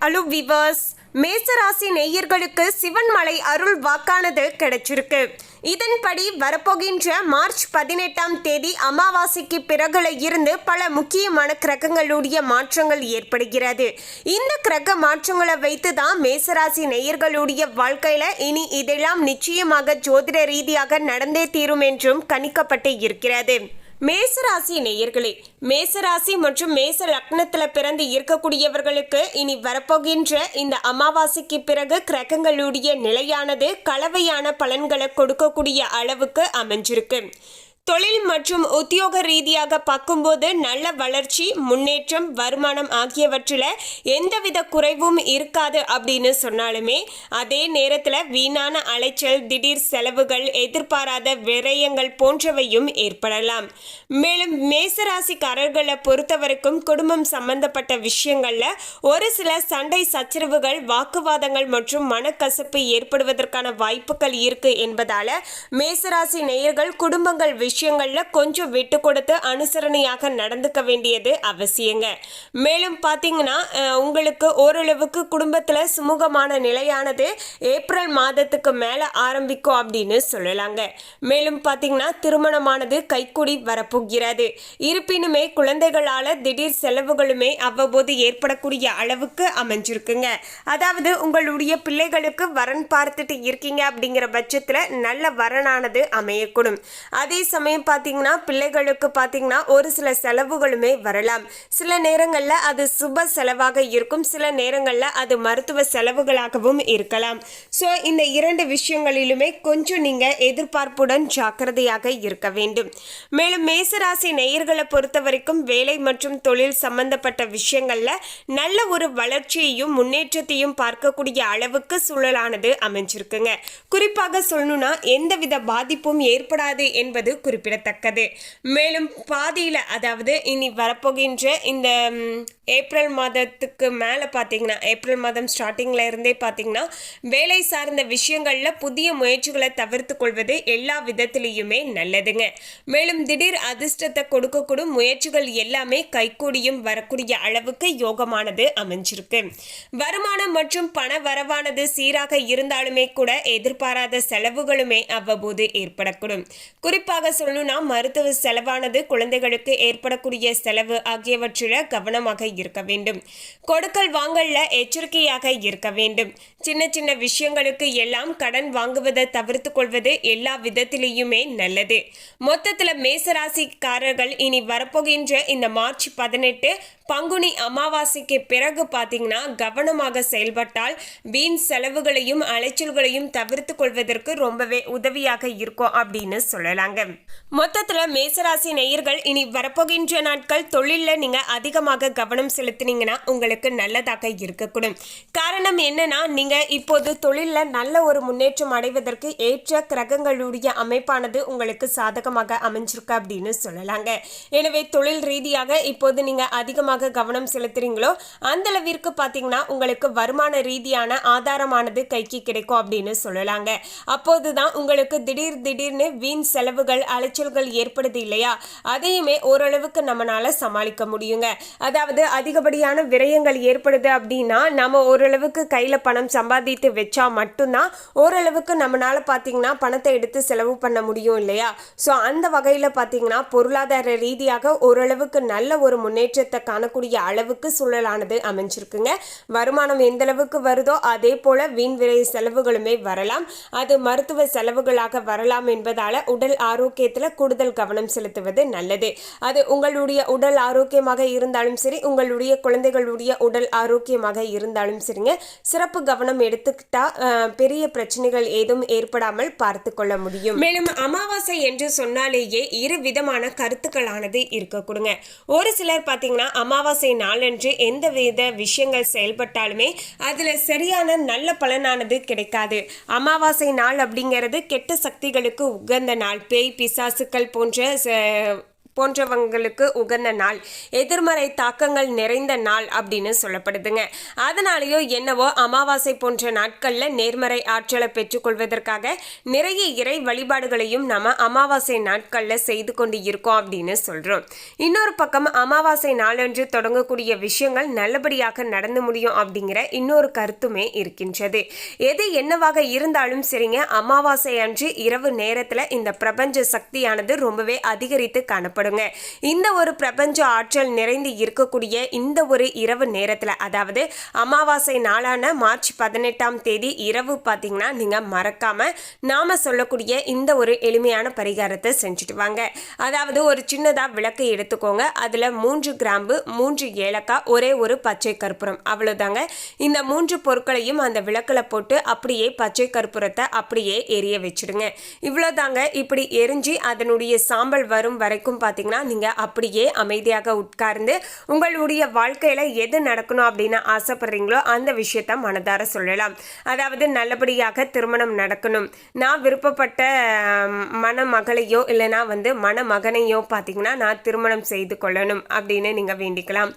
Hello viewers, மேசராசி நேயர்களுக்கு சிவன்மலை அருள் வாக்கானது கிடைச்சிருக்கு. இதன்படி வரப்போகின்ற மார்ச் 18ஆம் தேதி அமாவாசைக்கு பிறகுல இருந்து பல முக்கியமான கிரகங்களுடைய மாற்றங்கள் ஏற்படுகிறது. இந்த கிரக மாற்றங்களை வைத்து தான் மேசராசி நேயர்களுடைய வாழ்க்கையில இனி இதெல்லாம் நிச்சயமாக ஜோதிட ரீதியாக நடந்தே தீரும் என்றும் கணிக்கப்பட்டு இருக்கிறது. மேசராசி நேயர்களே, மேசராசி மற்றும் மேச லக்னத்தில் பிறந்து இருக்கக்கூடியவர்களுக்கு இனி வரப்போகின்ற இந்த அமாவாசைக்கு பிறகு கிரகங்களுடைய நிலையானது கலவையான பலன்களை கொடுக்கக்கூடிய அளவுக்கு அமைஞ்சிருக்கு. தொழில் மற்றும் உத்தியோக ரீதியாக பார்க்கும்போது நல்ல வளர்ச்சி, முன்னேற்றம், வருமானம் ஆகியவற்றில் எந்தவித குறைவும் இருக்காது அப்படின்னு சொன்னாலுமே அதே நேரத்தில் வீணான அலைச்சல், திடீர் செலவுகள், எதிர்பாராத விரயங்கள் போன்றவையும் ஏற்படலாம். மேலும் மேசராசிக்காரர்களை பொறுத்தவரைக்கும் குடும்பம் சம்பந்தப்பட்ட விஷயங்களில் ஒரு சில சண்டை சச்சரவுகள், வாக்குவாதங்கள் மற்றும் மனக்கசப்பு ஏற்படுவதற்கான வாய்ப்புகள் இருக்கு என்பதால மேசராசி நேயர்கள் குடும்பங்கள் விஷயங்கள்ல கொஞ்சம் விட்டு கொடுத்து அனுசரணையாக நடந்துக்க வேண்டியது அவசியங்க. மேலும் பார்த்தீங்கன்னா உங்களுக்கு ஓரளவுக்கு குடும்பத்தில் சுமூகமான நிலையானது ஏப்ரல் மாதத்துக்கு மேலே ஆரம்பிக்கும் அப்படின்னு சொல்லலாங்க. மேலும் பார்த்தீங்கன்னா திருமணமானது கைக்கூடி வரப்போகிறது. இருப்பினுமே குழந்தைகளால் திடீர் செலவுகளுமே அவ்வப்போது ஏற்படக்கூடிய அளவுக்கு அமைஞ்சிருக்குங்க. அதாவது உங்களுடைய பிள்ளைகளுக்கு வரன் பார்த்துட்டு இருக்கீங்க அப்படிங்கிற பட்சத்தில் நல்ல வரனானது அமையக்கூடும். அதே சமயம் பார்த்தீங்கன்னா பிள்ளைகளுக்கு பார்த்தீங்கன்னா ஒரு சில செலவுகளுமே வரலாம். சில நேரங்களில் அது சுப செலவாக இருக்கும், சில நேரங்களில் அது மருத்துவ செலவுகளாகவும் இருக்கலாம். ஸோ இந்த இரண்டு விஷயங்களிலுமே கொஞ்சம் நீங்கள் எதிர்பார்ப்புடன் ஜாக்கிரதையாக இருக்க வேண்டும். மேலும் மேசராசி நேயர்களை பொறுத்த வரைக்கும் வேலை மற்றும் தொழில் சம்பந்தப்பட்ட விஷயங்களில் நல்ல ஒரு வளர்ச்சியையும் முன்னேற்றத்தையும் பார்க்கக்கூடிய அளவுக்கு சூழலானது அமைஞ்சிருக்குங்க. குறிப்பாக சொல்லணும்னா எந்தவித பாதிப்பும் ஏற்படாது என்பது குறிப்பிடத்தக்கது. மேலும் பாதியில், அதாவது இனி வரப்போகின்ற இந்த ஏப்ரல் மாதத்துக்கு மேலே பார்த்தீங்கன்னா ஏப்ரல் மாதம் ஸ்டார்டிங்கில் இருந்தே பார்த்தீங்கன்னா வேலை சார்ந்த விஷயங்களில் புதிய முயற்சிகளை தவிர்த்து கொள்வது எல்லா விதத்திலையுமே நல்லதுங்க. மேலும் திடீர் அதிர்ஷ்டத்தை கொடுக்கக்கூடும் முயற்சிகள் எல்லாமே கைகூடியும் வரக்கூடிய அளவுக்கு யோகமானது அமைஞ்சிருக்கு. வருமானம் மற்றும் பண வரவானது சீராக இருந்தாலுமே கூட எதிர்பாராத செலவுகளுமே அவ்வப்போது ஏற்படக்கூடும். குறிப்பாக சொல்லணும்னா மருத்துவ செலவானது, குழந்தைகளுக்கு ஏற்படக்கூடிய செலவு ஆகியவற்றில் கவனமாக இருக்க வேண்டும். கொடுக்கல் வாங்கல்ல எச்சரிக்கையாக இருக்க வேண்டும். சின்ன சின்ன விஷயங்களுக்கு எல்லாம் கடன் வாங்குவதை தவிர்த்து கொள்வது எல்லா விதத்திலேயுமே நல்லது. மொத்தத்தில் மேசராசிக்காரர்கள் இனி வரப்போகின்ற இந்த மார்ச் 18 பங்குனி அமாவாசைக்கு பிறகு பார்த்தீங்கன்னா கவனமாக செயல்பட்டால் வீண் செலவுகளையும் அலைச்சல்களையும் தவிர்த்து கொள்வதற்கு ரொம்பவே உதவியாக இருக்கும் அப்படின்னு சொல்லலாங்க. மொத்தத்தில் மேசராசி நேயர்கள் இனி வரப்போகின்ற நாட்கள் தொழிலில் நீங்கள் அதிகமாக கவனம் செலுத்தினீங்கன்னா உங்களுக்கு நல்லதாக இருக்கக்கூடும். காரணம் என்னன்னா, நீங்கள் இப்போது தொழிலில் நல்ல ஒரு முன்னேற்றம் அடைவதற்கு ஏற்ற கிரகங்களுடைய அமைப்பானது உங்களுக்கு சாதகமாக அமைஞ்சிருக்கு அப்படின்னு சொல்லலாங்க. எனவே தொழில் ரீதியாக இப்போது நீங்கள் அதிகமாக கவனம் செலுத்துறீங்களோ அந்த அளவிற்கு பார்த்தீங்கன்னா உங்களுக்கு வருமான ரீதியான ஆதாரமானது கைக்கு கிடைக்கும் அப்படின்னு சொல்லலாங்க. அப்போதுதான் உங்களுக்கு திடீர்னு வீண் செலவுகள், அலைச்சல்கள் ஏற்படுது இல்லையா, அதையுமே ஓரளவுக்கு நம்மளால சமாளிக்க முடியுங்க. அதாவது அதிகப்படியான விரயங்கள் ஏற்படுது அப்படின்னா நம்ம ஓரளவுக்கு கையில் பணம் சம்பாதித்து வச்சா மட்டும்தான் ஓரளவுக்கு நம்மளால பார்த்தீங்கன்னா பணத்தை எடுத்து செலவு பண்ண முடியும் இல்லையா. ஸோ அந்த வகையில் பார்த்தீங்கன்னா பொருளாதார ரீதியாக ஓரளவுக்கு நல்ல ஒரு முன்னேற்றத்தை காணக்கூடிய அளவுக்கு சூழலானது அமைஞ்சிருக்குங்க. வருமானம் எந்த அளவுக்கு வருதோ அதே போல வீண் விரை செலவுகளுமே வரலாம். அது மருத்துவ செலவுகளாக வரலாம் என்பதால உடல் ஆரோக்கியத்தில் கூடுதல் கவனம் செலுத்துவது நல்லது. அது உங்களுடைய உடல் ஆரோக்கியமாக இருந்தாலும் சரி, உங்களுடைய குழந்தைகளுடைய உடல் ஆரோக்கியமாக இருந்தாலும் சரிங்க, சிறப்பு கவனம் எடுத்துக்கிட்டா பெரிய பிரச்சனைகள் ஏதும் ஏற்படாமல் பார்த்து கொள்ள முடியும். மேலும் அமாவாசை என்று சொன்னாலேயே இரு விதமான கருத்துக்களானது இருக்க கொடுங்க. ஒரு சிலர் பார்த்தீங்கன்னா அமாவாசை நாளன்று எந்த வித விஷயங்கள் செயல்பட்டாலுமே அதில் சரியான நல்ல பலனானது கிடைக்காது. அமாவாசை நாள் அப்படிங்கிறது கெட்ட சக்திகளுக்கு உகந்த நாள். பேய், பிசாசுக்கள் போன்ற போன்றவங்களுக்கு உகந்த நாள், எதிர்மறை தாக்கங்கள் நிறைந்த நாள் அப்படின்னு சொல்லப்படுதுங்க. அதனாலேயோ என்னவோ அமாவாசை போன்ற நாட்கள்ல நேர்மறை ஆற்றலை பெற்றுக்கொள்வதற்காக நிறைய இறை வழிபாடுகளையும் நம்ம அமாவாசை நாட்கள்ல செய்து கொண்டு இருக்கோம் அப்படின்னு சொல்றோம். இன்னொரு பக்கம் அமாவாசை நாளன்று தொடங்கக்கூடிய விஷயங்கள் நல்லபடியாக நடந்து முடியும் அப்படிங்கிற இன்னொரு கருத்துமே இருக்கின்றது. எது என்னவாக இருந்தாலும் சரிங்க, அமாவாசை அன்று இரவு நேரத்துல இந்த பிரபஞ்ச சக்தியானது ரொம்பவே அதிகரித்து காணப்படுங்க. இந்த ஒரு பிரபஞ்ச ஆற்றல் நிறைந்து இருக்கக்கூடிய இந்த ஒரு இரவு நேரத்துல, அதாவது அமாவாசை நாளான மார்ச் 18ஆம் தேதி இரவு பார்த்தீங்கன்னா நீங்க மறக்காம நாம சொல்லக்கூடிய இந்த ஒரு எளிமையான பரிகாரத்தை செஞ்சுட்டு வாங்க. அதாவது ஒரு சின்னதா விளக்கை எடுத்துக்கோங்க. அதுல 3 கிராம்பு, 3 ஏலக்காய், ஒரே ஒரு பச்சை கற்பூரம், அவ்வளவுதாங்க. இந்த 3 பொருட்களையும் அந்த விளக்குல போட்டு அப்படியே பச்சை கற்பூரத்தை அப்படியே எரிய வச்சிடுங்க. இவ்வளவுதாங்க. இப்படி எரிஞ்சு அதனுடைய சாம்பல் வரும் வரைக்கும் பார்த்தீங்கன்னா நீங்க அப்படியே அமைதியாக உட்கார்ந்து உங்களுடைய வாழ்க்கையில எது நடக்கணும் அப்படின்னு ஆசைப்படுறீங்களோ அந்த விஷயத்த மனதார சொல்லலாம். அதாவது நல்லபடியாக திருமணம் நடக்கணும், நான் விருப்பப்பட்ட மணமகளையோ இல்லைனா மணமகனையோ பார்த்தீங்கன்னா நான் திருமணம் செய்து கொள்ளணும் அப்படின்னு நீங்க வேண்டிக்கலாம்.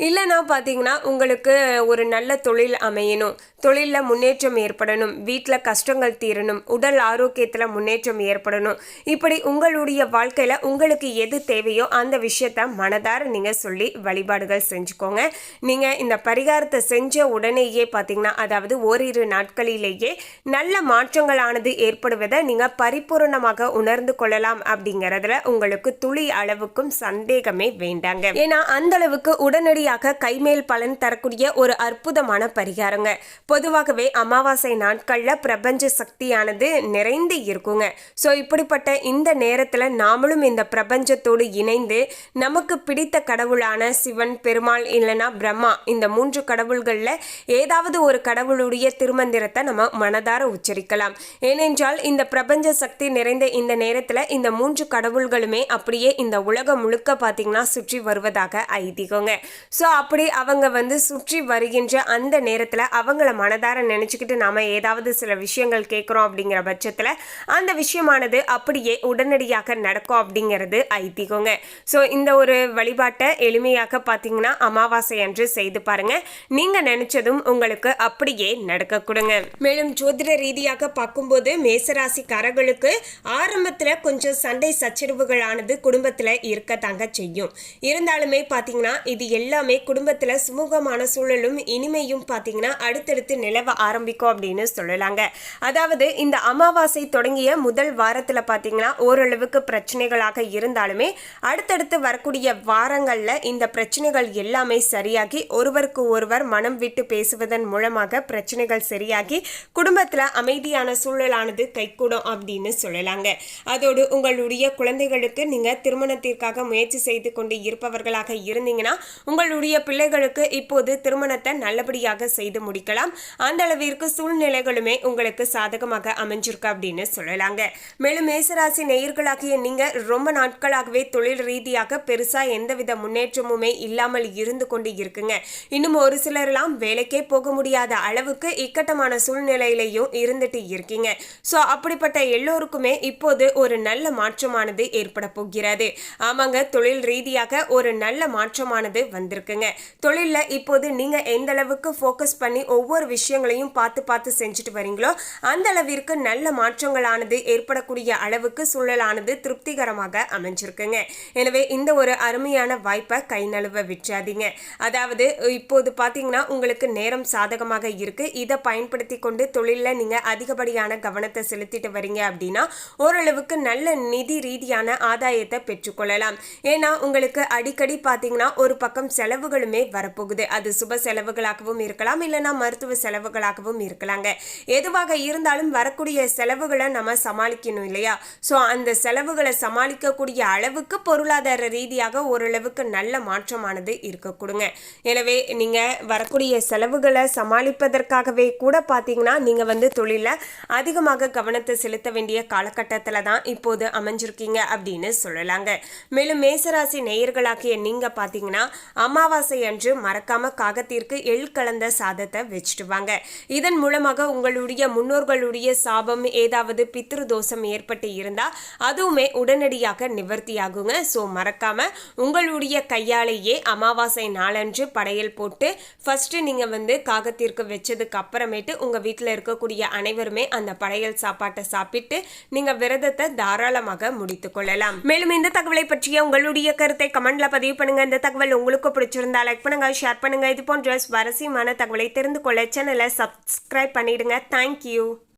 இல்லைனா பார்த்தீங்கன்னா உங்களுக்கு ஒரு நல்ல தொழில் அமையணும், தொழிலில் முன்னேற்றம் ஏற்படணும், வீட்டில் கஷ்டங்கள் தீரணும், உடல் ஆரோக்கியத்தில் முன்னேற்றம் ஏற்படணும். இப்படி உங்களுடைய வாழ்க்கையில் உங்களுக்கு எது தேவையோ அந்த விஷயத்த மனதார நீங்கள் சொல்லி வழிபாடுகள் செஞ்சுக்கோங்க. நீங்கள் இந்த பரிகாரத்தை செஞ்ச உடனேயே பார்த்தீங்கன்னா, அதாவது ஓரிரு நாட்களிலேயே நல்ல மாற்றங்களானது ஏற்படுவதை நீங்கள் பரிபூர்ணமாக உணர்ந்து கொள்ளலாம். அப்படிங்கிறதுல உங்களுக்கு துளி அளவுக்கும் சந்தேகமே வேண்டாங்க. ஏன்னா அந்த அளவுக்கு உடனடியாக கைமேல் பலன் தரக்கூடிய ஒரு அற்புதமான பரிகாரங்க. பொதுவாகவே அமாவாசை நாட்கள்ல பிரபஞ்ச சக்தியானது நிறைந்து இருக்குங்க. ஸோ இப்படிப்பட்ட இந்த நேரத்தில் நாமளும் இந்த பிரபஞ்சத்தோடு இணைந்து நமக்கு பிடித்த கடவுளான சிவன், பெருமாள் இல்லைனா பிரம்மா, இந்த 3 கடவுள்களில் ஏதாவது ஒரு கடவுளுடைய திருமந்திரத்தை நம்ம மனதார உச்சரிக்கலாம். ஏனென்றால் இந்த பிரபஞ்ச சக்தி நிறைந்த இந்த நேரத்தில் இந்த 3 கடவுள்களுமே அப்படியே இந்த உலகம் முழுக்க பார்த்தீங்கன்னா சுற்றி வருவதாக ஐதீகங்க. ஸோ அப்படி அவங்க சுற்றி வருகின்ற அந்த நேரத்தில் அவங்கள மனதார நினைச்சுக்கிட்டு நாம ஏதாவது சில விஷயங்கள் கேட்குறோம் அப்படிங்கிற பட்சத்தில் அந்த விஷயமானது அப்படியே உடனடியாக நடக்கும் அப்படிங்கிறது ஐதீகங்க. ஸோ இந்த ஒரு வழிபாட்டை எளிமையாக பார்த்தீங்கன்னா அமாவாசை அன்று செய்து பாருங்க. நீங்க நினைச்சதும் உங்களுக்கு அப்படியே நடக்க கொடுங்க. மேலும் ஜோதிட ரீதியாக பார்க்கும்போது மேசராசிக்காரர்களுக்கு ஆரம்பத்தில் கொஞ்சம் சண்டை சச்சரவுகளானது குடும்பத்தில் இருக்கத்தாங்க செய்யும். இருந்தாலுமே பார்த்தீங்கன்னா இது எல்லாமே குடும்பத்தில் சுமூகமான சூழலும் இனிமையும் பார்த்தீங்கன்னா அடுத்தடுத்து நிலவ ஆரம்பிக்கும் அப்படின்னு சொல்லலாங்க. அதாவது இந்த அமாவாசை தொடங்கிய முதல் வாரத்தில் பார்த்தீங்கன்னா ஓரளவுக்கு பிரச்சனைகளாக இருந்தாலுமே அடுத்தடுத்து வரக்கூடிய வாரங்களில் இந்த பிரச்சனைகள் எல்லாமே சரியாகி ஒருவருக்கு ஒருவர் மனம் விட்டு பேசுவதன் மூலமாக பிரச்சனைகள் சரியாகி குடும்பத்தில் அமைதியான சூழலானது கைகூடும் அப்படின்னு சொல்லலாங்க. அதோடு உங்களுடைய குழந்தைகளுக்கு நீங்கள் திருமணத்திற்காக முயற்சி செய்து கொண்டு இருப்பவர்களாக இருந்தீங்கன்னா உங்களுடைய பிள்ளைகளுக்கு இப்போது திருமணத்தை நல்லபடியாக செய்து முடிக்கலாம். அந்த அளவிற்கு சூழ்நிலைகளுமே உங்களுக்கு சாதகமாக அமைஞ்சிருக்கு அப்படின்னு சொல்லலாங்க. மேலும் மேசராசி நேயர்களாகிய நீங்க ரொம்ப நாட்களாகவே தொழில் ரீதியாக பெருசா எந்தவித முன்னேற்றமுமே இல்லாமல் இருந்து கொண்டு இருக்குங்க. இன்னும் ஒரு சிலரெல்லாம் வேலைக்கே போக முடியாத அளவுக்கு இக்கட்டமான சூழ்நிலையிலையும் இருந்துட்டு இருக்கீங்க. ஸோ அப்படிப்பட்ட எல்லோருக்குமே இப்போது ஒரு நல்ல மாற்றமானது ஏற்பட போகிறது. ஆமாங்க, தொழில் ரீதியாக ஒரு நல்ல மாற்றமானது வந்திருக்குங்க. தொழிலில் இப்போது நீங்க எந்த அளவுக்கு ஃபோக்கஸ் பண்ணி ஒவ்வொரு விஷயங்களையும் பார்த்து பார்த்து செஞ்சுட்டு வரீங்களோ அந்த அளவிற்கு நல்ல மாற்றங்களானது ஏற்படக்கூடிய அளவுக்கு சூழலானது திருப்திகரமாக அமைஞ்சிருக்குங்க. எனவே இந்த ஒரு அருமையான வாய்ப்பை கை நழுவ விட்டுறாதீங்க. அதாவது இப்போது பார்த்தீங்கன்னா உங்களுக்கு நேரம் சாதகமாக இருக்கு. இதை பயன்படுத்தி கொண்டு தொழிலில் நீங்க அதிகப்படியான கவனத்தை செலுத்திட்டு வரீங்க அப்படின்னா ஓரளவுக்கு நல்ல நிதி ரீதியான ஆதாயத்தை பெற்றுக்கொள்ளலாம். ஏன்னா உங்களுக்கு அடிக்கடி பார்த்தீங்கன்னா ஒரு பக்கம் செலவுகளுமே வரப்போகுது. அது சுப செலவுகளாகவும் இருக்கலாம், இல்லைன்னா மருத்துவ செலவுகளாகவும் இருக்கலாங்க. எதுவாக இருந்தாலும் வரக்கூடிய செலவுகளை நம்ம சமாளிக்கணும் இல்லையா? ஸோ அந்த செலவுகளை சமாளிக்கக்கூடிய அளவுக்கு பொருளாதார ரீதியாக ஓரளவுக்கு நல்ல மாற்றமானது இருக்க கொடுங்க. எனவே நீங்க வரக்கூடிய செலவுகளை சமாளிப்பதற்காகவே கூட பார்த்தீங்கன்னா நீங்க தொழிலில் அதிகமாக கவனத்தை செலுத்த வேண்டிய காலகட்டத்தில் தான் இப்போது அமைஞ்சிருக்கீங்க அப்படின்னு சொல்லலாங்க. மேலும் மேசராசி நேயர்களாகிய நீங்க பார்த்தீங்கன்னா அமாவாசை அன்று மறக்காம காகத்திற்கு எள் கலந்த சாதத்தை வச்சுட்டு வாங்க. இதன் மூலமாக உங்களுடைய முன்னோர்களுடைய சாபம், ஏதாவது பித்ரு தோஷம் ஏற்பட்டு இருந்தா அதுவுமே உடனடியாக நிவர்த்தியாகுங்க. ஸோ மறக்காம உங்களுடைய கையாலேயே அமாவாசை நாளன்று படையல் போட்டு ஃபர்ஸ்ட் நீங்க காகத்திற்கு வச்சதுக்கு அப்புறமேட்டு உங்க வீட்டில் இருக்கக்கூடிய அனைவருமே அந்த படையல் சாப்பாட்டை சாப்பிட்டு நீங்க விரதத்தை தாராளமாக முடித்துக் கொள்ளலாம். மேலும் இந்த தகவலை பற்றிய உங்களுடைய கருத்தை கமெண்ட்ல பதிவு பண்ணுங்க. இந்த தகவல் உங்களுக்கு பிடிச்சிருந்தா லைக் பண்ணுங்க, ஷேர் பண்ணுங்க. இது போன்ற சுவாரஸ்யமான தகவலை தெரிந்து கொள்ள சேனலை சப்ஸ்கிரைப் பண்ணிடுங்க. தேங்க்யூ.